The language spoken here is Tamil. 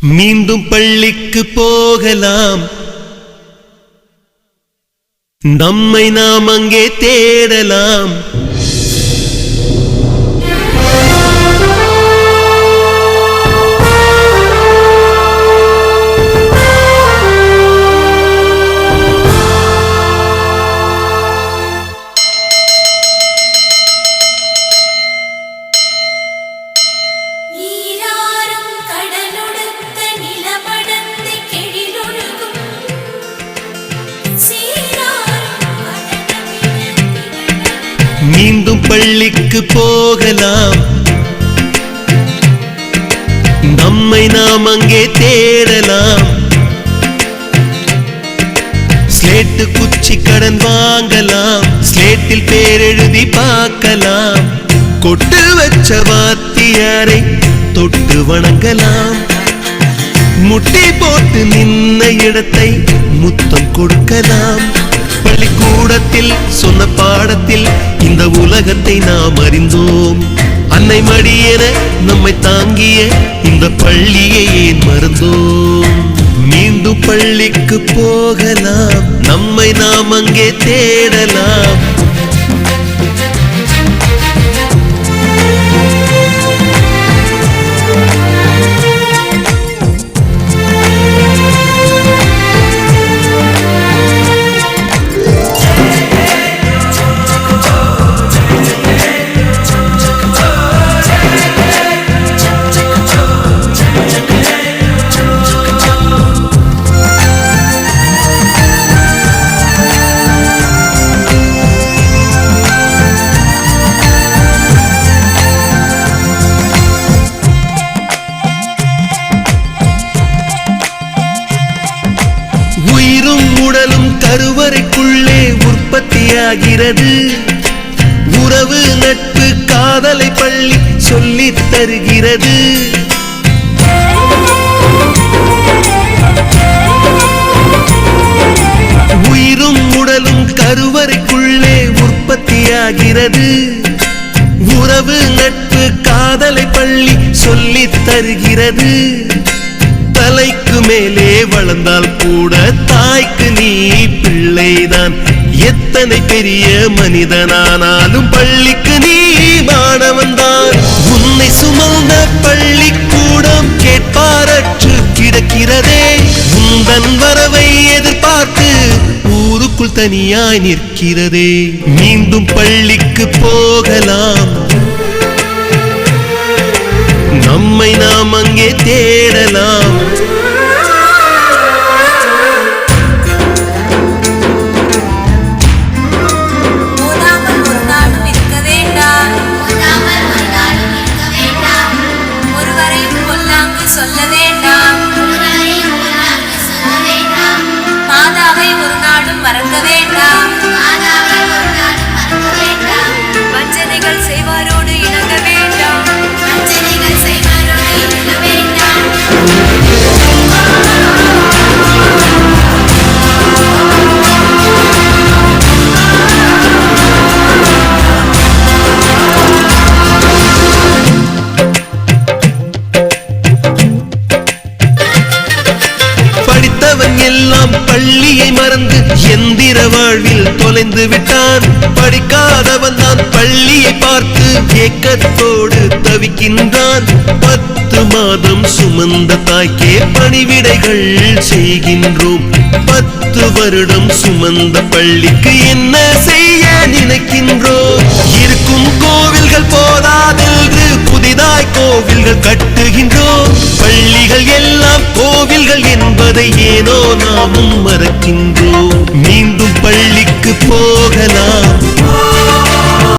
மீண்டும் பள்ளிக்கு போகலாம், நம்மை நாம் அங்கே தேடலாம். மீண்டும் பள்ளிக்கு போகலாம், நம்மை நாம் அங்கே தேடலாம். ஸ்லேட்டு குச்சி கடன் வாங்கலாம், ஸ்லேட்டில் பேர் எழுதி பார்க்கலாம். கொட்டு வச்ச வாத்தியாரை தொட்டு வணங்கலாம். முட்டி போட்டு நின்ன இடத்தை முத்தம் கொடுக்கலாம். பள்ளிக்கூடத்தில் சொன்ன பாடத்தில் இந்த உலகத்தை நாம் அறிந்தோம். அன்னை மடியென நம்மை தாங்கிய இந்த பள்ளியை ஏன் மறந்தோம்? மீண்டும் பள்ளிக்கு போகலாம், நம்மை நாம் அங்கே தேடலாம். உடலும் கருவறைக்குள்ளே உற்பத்தியாகிறது. உறவு நட்பு காதலை பள்ளி சொல்லித் தருகிறது. உயிரும் உடலும் கருவறைக்குள்ளே உற்பத்தியாகிறது. உறவு நட்பு காதலை பள்ளி சொல்லித் தருகிறது. தலைக்கு மேலே வளர்ந்தால் கூட தாய்க்கு நீ பிள்ளைதான். எத்தனை பெரிய மனிதனானாலும் பள்ளிக்கு நீ மாணவன்தான். உன்னை சுமந்த பள்ளிக்கூடம் கேட்பாரற்று கிடக்கிறதே. உந்தன் வரவை எதிர்பார்த்து ஊருக்குள் தனியாய் நிற்கிறதே. மீண்டும் பள்ளிக்கு போகலாம், நம்மை நாம் அங்கே தேடலாம். எல்லாம் பள்ளியை மறந்து எந்திர வாழ்வில் தொலைந்து விட்டான். படிக்காதவன் தான் பள்ளியை பார்த்து ஏக்கத்தோடு தவிக்கின்றான். 10 மாதம் சுமந்த தாய்க்கே பணிவிடைகள் செய்கின்றோம். 10 வருடம் சுமந்த பள்ளிக்கு என்ன செய்ய நினைக்கின்றோம்? இருக்கும் கோவில்கள் போதாதென்று புதிதாய் கோவில்கள் கட்டுகின்றோம். பள்ளிகள் எல்லாம் கோவில்கள் என்பதை ஏனோ நாமும் மறக்கின்றோம். மீண்டும் பள்ளிக்கு போகலாம்,